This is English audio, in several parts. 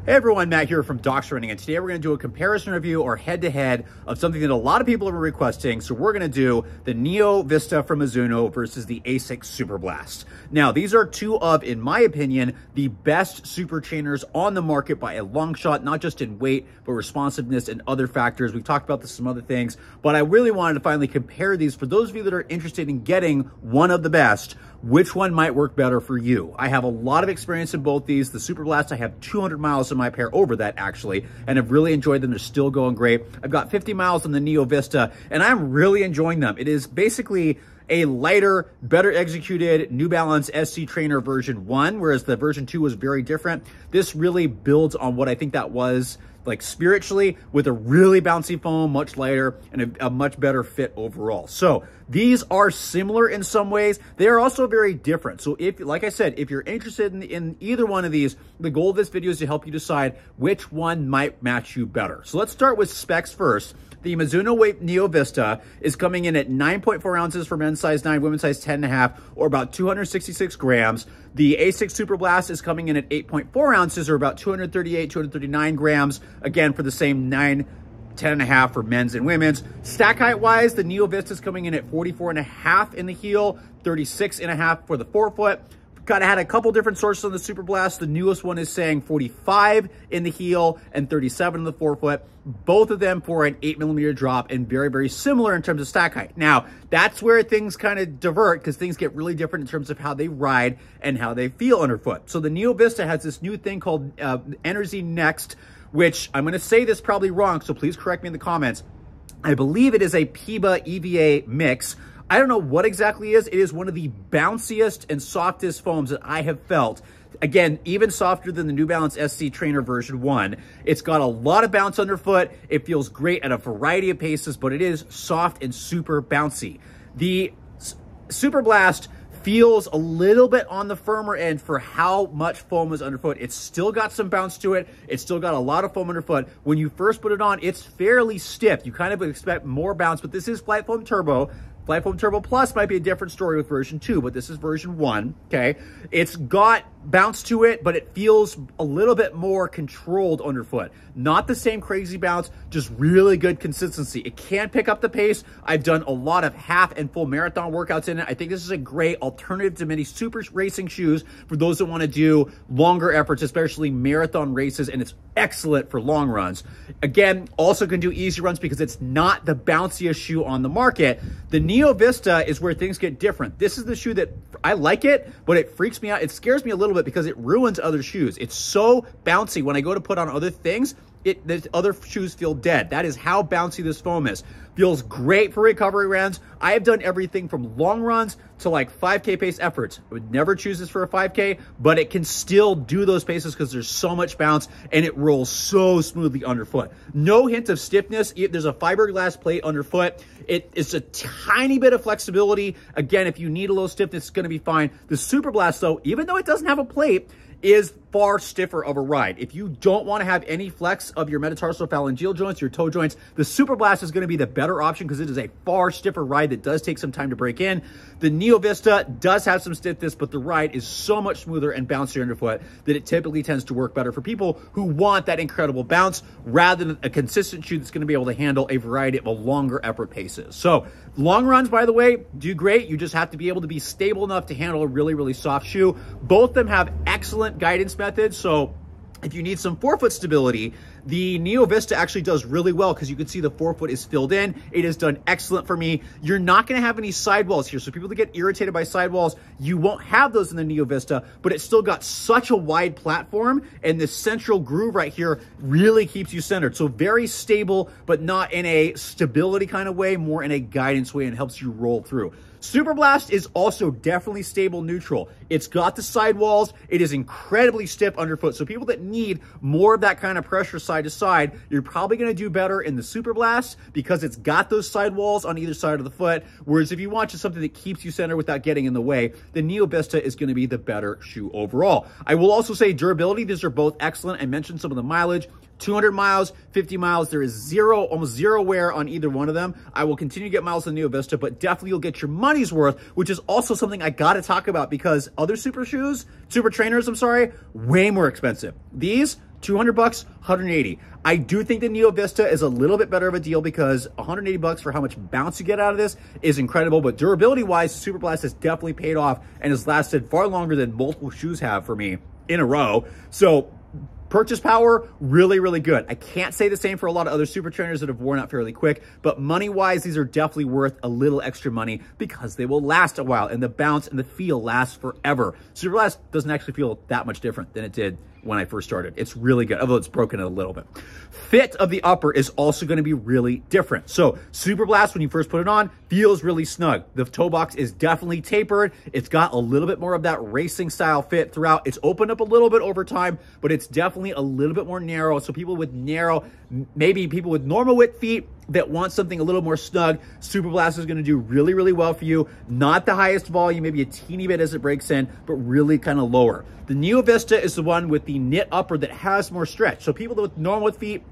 Hey everyone, Matt here from Docs Running, and today we're going to do a comparison review or head-to-head of something that a lot of people have been requesting. So we're going to do the Neo Vista from Mizuno versus the Asics Superblast. Now, these are two of, in my opinion, the best super trainers on the market by a long shot, not just in weight, but responsiveness and other factors. We've talked about this, some other things, but I really wanted to finally compare these for those of you that are interested in getting one of the best. Which one might work better for you? I have a lot of experience in both these. The Superblast, I have 200 miles in my pair, over that actually, and I've really enjoyed them. They're still going great. I've got 50 miles on the Neo Vista, and I'm really enjoying them. It is basically a lighter, better executed New Balance SC Trainer version 1, whereas the version 2 was very different. This really builds on what I think that was like spiritually, with a really bouncy foam, much lighter, and a much better fit overall. So these are similar in some ways. They are also very different. So if, like I said, if you're interested in either one of these, the goal of this video is to help you decide which one might match you better. So let's start with specs first. The Mizuno Weight Neo Vista is coming in at 9.4 ounces for men's size 9, women's size 10.5, or about 266 grams. The Asics Superblast is coming in at 8.4 ounces, or about 238, 239 grams, again for the same 9, 10.5 for men's and women's. Stack height wise, the Neo Vista is coming in at 44.5 in the heel, 36.5 for the forefoot. Had a couple different sources on the Superblast. The newest one is saying 45 in the heel and 37 in the forefoot. Both of them for an 8mm drop, and very, very similar in terms of stack height. Now, that's where things kind of divert, because things get really different in terms of how they ride and how they feel underfoot. So the Neo Vista has this new thing called Energy Next, which I'm going to say this probably wrong, so please correct me in the comments. I believe it is a PIBA EVA mix. I don't know what exactly it is. It is one of the bounciest and softest foams that I have felt. Again, even softer than the New Balance SC Trainer version 1. It's got a lot of bounce underfoot. It feels great at a variety of paces, but it is soft and super bouncy. The Superblast feels a little bit on the firmer end for how much foam is underfoot. It's still got some bounce to it. It's still got a lot of foam underfoot. When you first put it on, it's fairly stiff. You kind of expect more bounce, but this is Flight Foam Turbo. Flight Foam Turbo Plus might be a different story with version 2, but this is version 1, okay? It's got bounce to it, but it feels a little bit more controlled underfoot. Not the same crazy bounce, just really good consistency. It can pick up the pace. I've done a lot of half and full marathon workouts in it. I think this is a great alternative to many super racing shoes for those that want to do longer efforts, especially marathon races, and it's excellent for long runs. Again, also can do easy runs because it's not the bounciest shoe on the market. The Neo Vista is where things get different. This is the shoe that I like it, but it freaks me out. It scares me a little bit because it ruins other shoes. It's so bouncy. When I go to put on other things, the other shoes feel dead. That is how bouncy this foam is. Feels great for recovery runs. I have done everything from long runs to like 5K pace efforts. I would never choose this for a 5K, but it can still do those paces because there's so much bounce and it rolls so smoothly underfoot. No hint of stiffness. There's a fiberglass plate underfoot. It's a tiny bit of flexibility. Again, if you need a little stiffness, it's going to be fine. The Superblast, though, even though it doesn't have a plate, is far stiffer of a ride. If you don't want to have any flex of your metatarsal phalangeal joints, your toe joints, the Superblast is going to be the better option because it is a far stiffer ride that does take some time to break in. The Neo Vista does have some stiffness, but the ride is so much smoother and bouncier underfoot that it typically tends to work better for people who want that incredible bounce rather than a consistent shoe that's going to be able to handle a variety of longer effort paces. So long runs, by the way, do great. You just have to be able to be stable enough to handle a really, really soft shoe. Both of them have excellent guidance methods. So if you need some forefoot stability, the Neo Vista actually does really well because you can see the forefoot is filled in. It has done excellent for me. You're not going to have any sidewalls here. So people that get irritated by sidewalls, you won't have those in the Neo Vista, but it's still got such a wide platform, and this central groove right here really keeps you centered. So very stable, but not in a stability kind of way, more in a guidance way, and helps you roll through. Superblast is also definitely stable neutral. It's got the sidewalls. It is incredibly stiff underfoot. So people that need more of that kind of pressure side to side, you're probably going to do better in the Superblast because it's got those sidewalls on either side of the foot. Whereas if you want just something that keeps you centered without getting in the way, the Neo Vista is going to be the better shoe overall. I will also say durability. These are both excellent. I mentioned some of the mileage. 200 miles, 50 miles, there is almost zero wear on either one of them. I will continue to get miles on Neo Vista, but definitely you'll get your money's worth, which is also something I gotta talk about because other super trainers, way more expensive. These, 200 bucks, 180. I do think the Neo Vista is a little bit better of a deal because 180 bucks for how much bounce you get out of this is incredible. But durability wise, Superblast has definitely paid off and has lasted far longer than multiple shoes have for me in a row. So purchase power, really, really good. I can't say the same for a lot of other super trainers that have worn out fairly quick, but money-wise, these are definitely worth a little extra money because they will last a while, and the bounce and the feel lasts forever. Superblast doesn't actually feel that much different than it did when I first started. It's really good, although it's broken a little bit. Fit of the upper is also going to be really different. So Superblast, when you first put it on, feels really snug. The toe box is definitely tapered. It's got a little bit more of that racing style fit throughout. It's opened up a little bit over time, but it's definitely a little bit more narrow. So people with narrow, maybe people with normal width feet that want something a little more snug, Superblast is going to do really, really well for you. Not the highest volume, maybe a teeny bit as it breaks in, but really kind of lower. The Neo Vista is the one with the knit upper that has more stretch. So people with normal feet,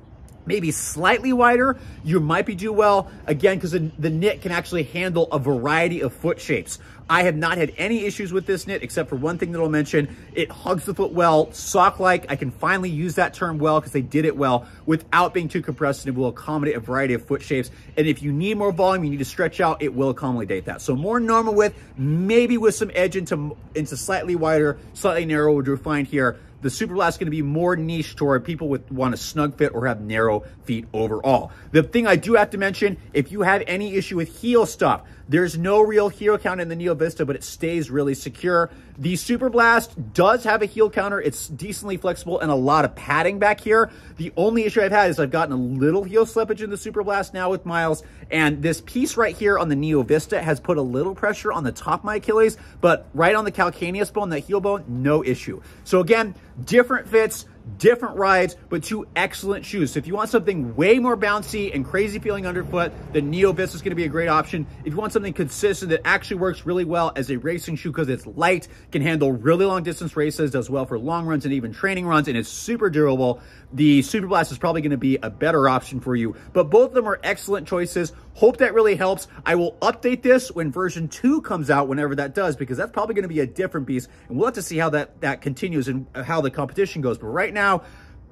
maybe slightly wider, you might be do well, again, because the knit can actually handle a variety of foot shapes. I have not had any issues with this knit, except for one thing that I'll mention. It hugs the foot well, sock-like. I can finally use that term well because they did it well without being too compressed, and it will accommodate a variety of foot shapes. And if you need more volume, you need to stretch out, it will accommodate that. So more normal width, maybe with some edge into slightly wider, slightly narrower, which you'll find here. The Superblast is going to be more niche toward people with want a snug fit or have narrow feet overall. The thing I do have to mention, if you have any issue with heel stuff, there's no real heel count in the Neo Vista, but it stays really secure. The Superblast does have a heel counter. It's decently flexible and a lot of padding back here. The only issue I've had is I've gotten a little heel slippage in the Superblast now with miles, and this piece right here on the Neo Vista has put a little pressure on the top of my Achilles, but right on the calcaneus bone, that heel bone, no issue. So again, different fits, different rides, but two excellent shoes. So if you want something way more bouncy and crazy feeling underfoot, the Neo Vista is going to be a great option. If you want something consistent that actually works really well as a racing shoe because it's light, can handle really long distance races, does well for long runs and even training runs, and is super durable, the Superblast is probably going to be a better option for you. But both of them are excellent choices. Hope that really helps. I will update this when version 2 comes out, whenever that does, because that's probably going to be a different beast, and we'll have to see how that continues and how the competition goes. But right now,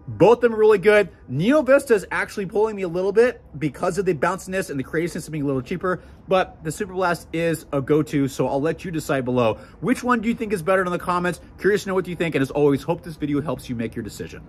both of them are really good. Neo Vista is actually pulling me a little bit because of the bounciness and the craziness of being a little cheaper, but the Superblast is a go-to, so I'll let you decide below. Which one do you think is better in the comments? Curious to know what you think, and as always, hope this video helps you make your decision.